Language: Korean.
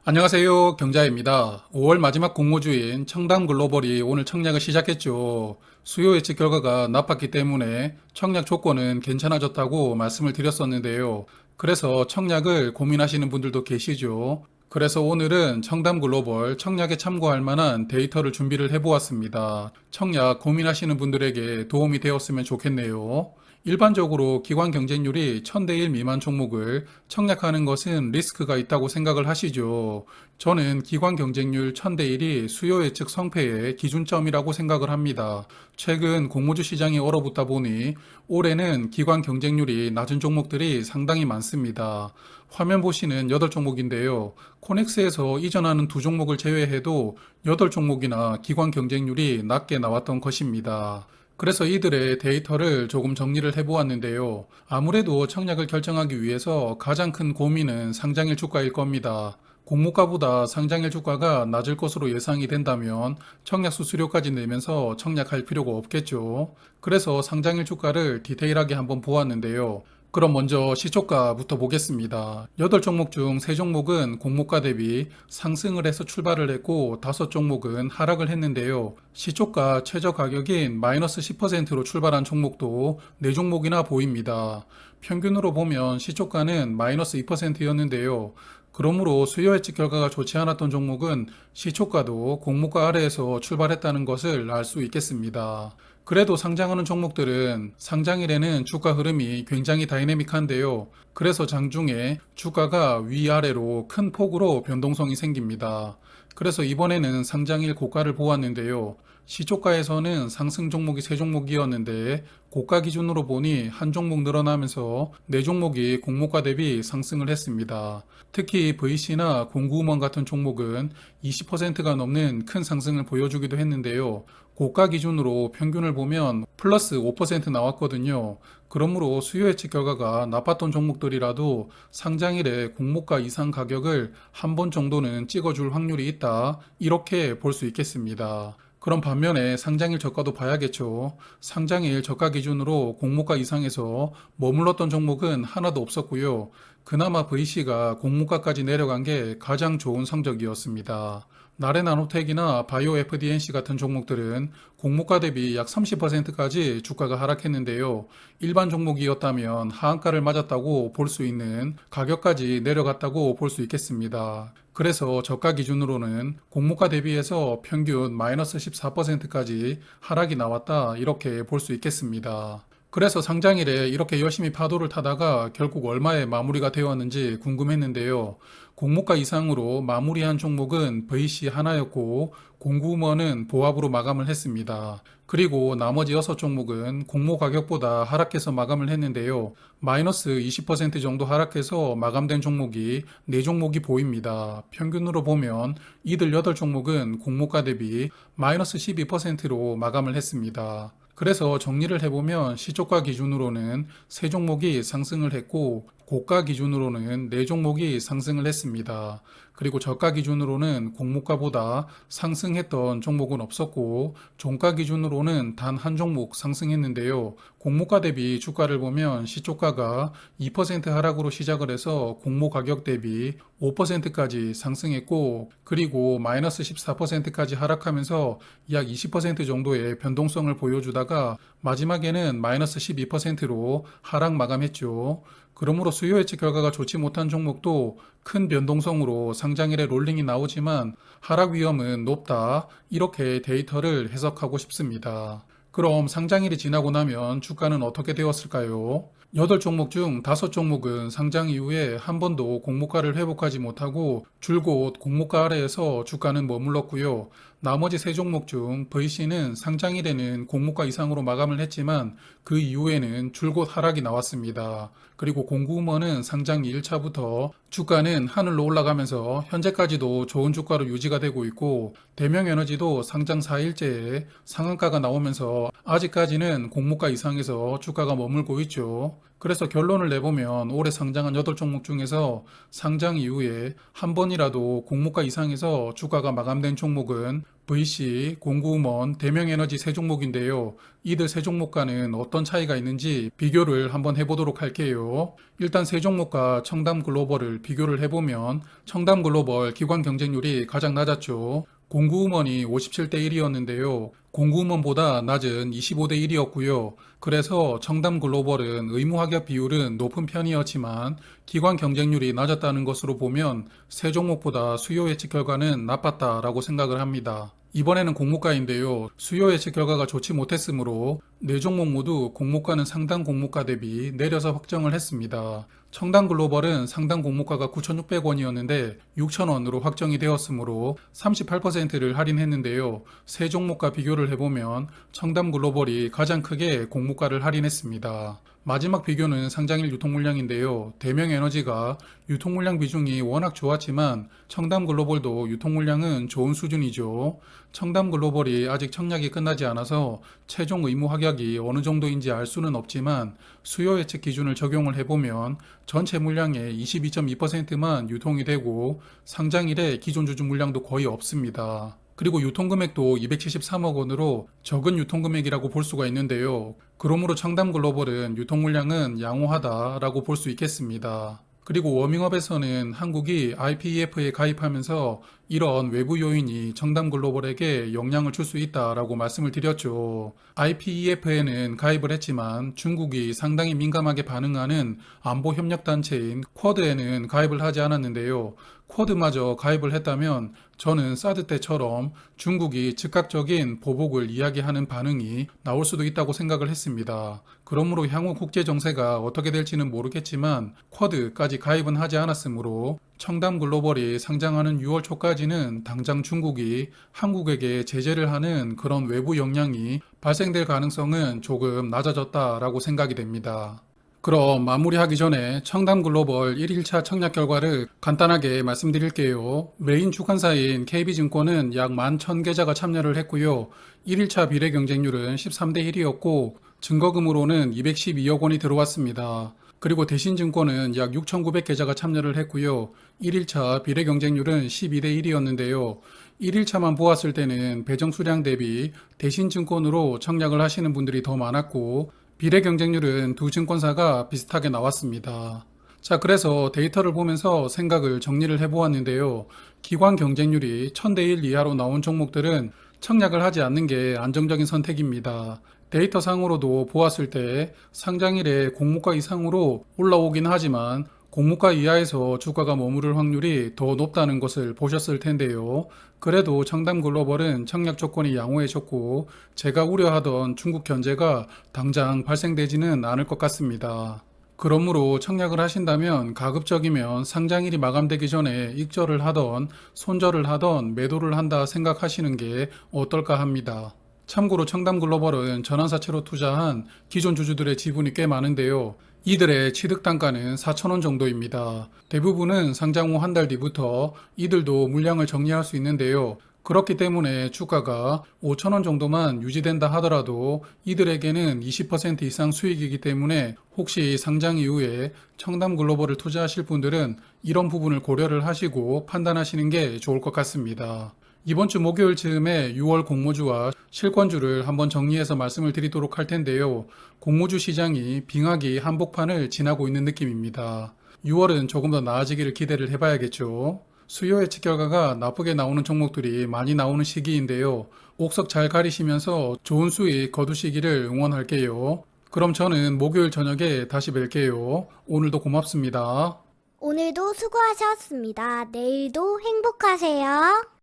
안녕하세요. 경자입니다. 5월 마지막 공모주인 청담글로벌이 오늘 청약을 시작했죠. 수요 예측 결과가 나빴기 때문에 청약 조건은 괜찮아졌다고 말씀을 드렸었는데요. 그래서 청약을 고민하시는 분들도 계시죠. 그래서 오늘은 청담글로벌 청약에 참고할 만한 데이터를 준비를 해보았습니다. 청약 고민하시는 분들에게 도움이 되었으면 좋겠네요. 일반적으로 기관 경쟁률이 1000대 1 미만 종목을 청약하는 것은 리스크가 있다고 생각을 하시죠. 저는 기관 경쟁률 1000대 1이 수요 예측 성패의 기준점이라고 생각을 합니다. 최근 공모주 시장이 얼어붙다 보니 올해는 기관 경쟁률이 낮은 종목들이 상당히 많습니다. 화면 보시는 8종목인데요. 코넥스에서 이전하는 두 종목을 제외해도 8종목이나 기관 경쟁률이 낮게 나왔던 것입니다. 그래서 이들의 데이터를 조금 정리를 해보았는데요. 아무래도 청약을 결정하기 위해서 가장 큰 고민은 상장일 주가일 겁니다. 공모가보다 상장일 주가가 낮을 것으로 예상이 된다면 청약 수수료까지 내면서 청약할 필요가 없겠죠. 그래서 상장일 주가를 디테일하게 한번 보았는데요. 그럼 먼저 시초가부터 보겠습니다. 8종목 중 3종목은 공모가 대비 상승을 해서 출발을 했고 5종목은 하락을 했는데요. 시초가 최저 가격인 마이너스 10%로 출발한 종목도 4종목이나 보입니다. 평균으로 보면 시초가는 마이너스 2%였는데요. 그러므로 수요 예측 결과가 좋지 않았던 종목은 시초가도 공모가 아래에서 출발했다는 것을 알 수 있겠습니다. 그래도 상장하는 종목들은 상장일에는 주가 흐름이 굉장히 다이내믹한데요. 그래서 장중에 주가가 위아래로 큰 폭으로 변동성이 생깁니다. 그래서 이번에는 상장일 고가를 보았는데요. 시초가에서는 상승 종목이 3종목이었는데 고가 기준으로 보니 한 종목 늘어나면서 4종목이 공모가 대비 상승을 했습니다. 특히 VC나 공구음원 같은 종목은 20%가 넘는 큰 상승을 보여주기도 했는데요. 고가 기준으로 평균을 보면 플러스 5% 나왔거든요. 그러므로 수요 예측 결과가 나빴던 종목들이라도 상장일에 공모가 이상 가격을 한 번 정도는 찍어줄 확률이 있다. 이렇게 볼 수 있겠습니다. 그럼 반면에 상장일 저가도 봐야겠죠. 상장일 저가 기준으로 공모가 이상에서 머물렀던 종목은 하나도 없었고요. 그나마 VC가 공모가까지 내려간 게 가장 좋은 성적이었습니다. 나레나노텍이나 바이오 FDNC 같은 종목들은 공모가 대비 약 30%까지 주가가 하락했는데요. 일반 종목이었다면 하한가를 맞았다고 볼 수 있는 가격까지 내려갔다고 볼 수 있겠습니다. 그래서 저가 기준으로는 공모가 대비해서 평균 마이너스 14%까지 하락이 나왔다 이렇게 볼 수 있겠습니다. 그래서 상장일에 이렇게 열심히 파도를 타다가 결국 얼마에 마무리가 되었는지 궁금했는데요. 공모가 이상으로 마무리한 종목은 VC 하나였고 공구음원은 보합으로 마감을 했습니다. 그리고 나머지 6종목은 공모 가격보다 하락해서 마감을 했는데요. 마이너스 20% 정도 하락해서 마감된 종목이 4종목이 보입니다. 평균으로 보면 이들 8종목은 공모가 대비 마이너스 12%로 마감을 했습니다. 그래서 정리를 해보면 시초가 기준으로는 3종목이 상승을 했고 고가 기준으로는 4종목이 상승을 했습니다. 그리고 저가 기준으로는 공모가보다 상승했던 종목은 없었고 종가 기준으로는 단 한 종목 상승했는데요. 공모가 대비 주가를 보면 시초가가 2% 하락으로 시작을 해서 공모 가격 대비 5%까지 상승했고 그리고 마이너스 14%까지 하락하면서 약 20% 정도의 변동성을 보여주다가 마지막에는 마이너스 12%로 하락 마감했죠. 그러므로 수요 예측 결과가 좋지 못한 종목도 큰 변동성으로 상장일에 롤링이 나오지만 하락 위험은 높다. 이렇게 데이터를 해석하고 싶습니다. 그럼 상장일이 지나고 나면 주가는 어떻게 되었을까요? 8종목 중 5종목은 상장 이후에 한 번도 공모가를 회복하지 못하고 줄곧 공모가 아래에서 주가는 머물렀고요. 나머지 3종목 중 VC는 상장일에는 공모가 이상으로 마감을 했지만 그 이후에는 줄곧 하락이 나왔습니다. 그리고 공구음원은 상장 2일차부터 주가는 하늘로 올라가면서 현재까지도 좋은 주가로 유지가 되고 있고 대명에너지도 상장 4일째에 상한가가 나오면서 아직까지는 공모가 이상에서 주가가 머물고 있죠. 그래서 결론을 내보면 올해 상장한 8종목 중에서 상장 이후에 한 번이라도 공모가 이상에서 주가가 마감된 종목은 VC, 공구음원, 대명에너지 세 종목인데요. 이들 세 종목과는 어떤 차이가 있는지 비교를 한번 해보도록 할게요. 일단 세 종목과 청담글로벌을 비교를 해보면 청담글로벌 기관 경쟁률이 가장 낮았죠. 공구음원이 57대 1이었는데요. 공구음원보다 낮은 25대 1이었고요. 그래서 청담글로벌은 의무합격 비율은 높은 편이었지만 기관 경쟁률이 낮았다는 것으로 보면 세 종목보다 수요 예측 결과는 나빴다라고 생각을 합니다. 이번에는 공모가인데요. 수요 예측 결과가 좋지 못했으므로 네 종목 모두 공모가는 상당 공모가 대비 내려서 확정을 했습니다. 청담글로벌은 상당 공모가가 9,600원이었는데 6,000원으로 확정이 되었으므로 38%를 할인했는데요. 세 종목과 비교를 해보면 청담글로벌이 가장 크게 공모가를 할인했습니다. 마지막 비교는 상장일 유통물량인데요. 대명에너지가 유통물량 비중이 워낙 좋았지만 청담글로벌도 유통물량은 좋은 수준이죠. 청담글로벌이 아직 청약이 끝나지 않아서 최종 의무 합격이 어느 정도인지 알 수는 없지만 수요 예측 기준을 적용을 해보면 전체 물량의 22.2%만 유통이 되고 상장일에 기존 주주 물량도 거의 없습니다. 그리고 유통금액도 273억 원으로 적은 유통금액이라고 볼 수가 있는데요. 그러므로 청담글로벌은 유통물량은 양호하다라고 볼 수 있겠습니다. 그리고 워밍업에서는 한국이 IPEF에 가입하면서 이런 외부 요인이 청담글로벌에게 영향을 줄 수 있다라고 말씀을 드렸죠. IPEF에는 가입을 했지만 중국이 상당히 민감하게 반응하는 안보협력단체인 쿼드에는 가입을 하지 않았는데요. 쿼드마저 가입을 했다면 저는 사드 때처럼 중국이 즉각적인 보복을 이야기하는 반응이 나올 수도 있다고 생각을 했습니다. 그러므로 향후 국제 정세가 어떻게 될지는 모르겠지만 쿼드까지 가입은 하지 않았으므로 청담글로벌이 상장하는 6월 초까지는 당장 중국이 한국에게 제재를 하는 그런 외부 영향이 발생될 가능성은 조금 낮아졌다라고 생각이 됩니다. 그럼 마무리하기 전에 청담글로벌 1일차 청약 결과를 간단하게 말씀드릴게요. 메인 주관사인 KB증권은 약 11,000계좌가 참여를 했고요. 1일차 비례 경쟁률은 13대 1이었고 증거금으로는 212억 원이 들어왔습니다. 그리고 대신증권은 약 6,900계좌가 참여를 했고요. 1일차 비례 경쟁률은 12대 1이었는데요. 1일차만 보았을 때는 배정 수량 대비 대신증권으로 청약을 하시는 분들이 더 많았고 비례 경쟁률은 두 증권사가 비슷하게 나왔습니다. 자, 그래서 데이터를 보면서 생각을 정리를 해보았는데요. 기관 경쟁률이 1000대 1 이하로 나온 종목들은 청약을 하지 않는 게 안정적인 선택입니다. 데이터상으로도 보았을 때 상장일에 공모가 이상으로 올라오긴 하지만 공모가 이하에서 주가가 머무를 확률이 더 높다는 것을 보셨을 텐데요. 그래도 청담글로벌은 청약 조건이 양호해졌고 제가 우려하던 중국 견제가 당장 발생되지는 않을 것 같습니다. 그러므로 청약을 하신다면 가급적이면 상장일이 마감되기 전에 익절을 하던 손절을 하던 매도를 한다 생각하시는 게 어떨까 합니다. 참고로 청담글로벌은 전환사채로 투자한 기존 주주들의 지분이 꽤 많은데요. 이들의 취득 단가는 4,000원 정도입니다. 대부분은 상장 후 한 달 뒤부터 이들도 물량을 정리할 수 있는데요. 그렇기 때문에 주가가 5,000원 정도만 유지된다 하더라도 이들에게는 20% 이상 수익이기 때문에 혹시 상장 이후에 청담글로벌을 투자하실 분들은 이런 부분을 고려를 하시고 판단하시는 게 좋을 것 같습니다. 이번 주 목요일 즈음에 6월 공모주와 실권주를 한번 정리해서 말씀을 드리도록 할 텐데요. 공모주 시장이 빙하기 한복판을 지나고 있는 느낌입니다. 6월은 조금 더 나아지기를 기대를 해봐야겠죠. 수요 예측 결과가 나쁘게 나오는 종목들이 많이 나오는 시기인데요. 옥석 잘 가리시면서 좋은 수익 거두시기를 응원할게요. 그럼 저는 목요일 저녁에 다시 뵐게요. 오늘도 고맙습니다. 오늘도 수고하셨습니다. 내일도 행복하세요.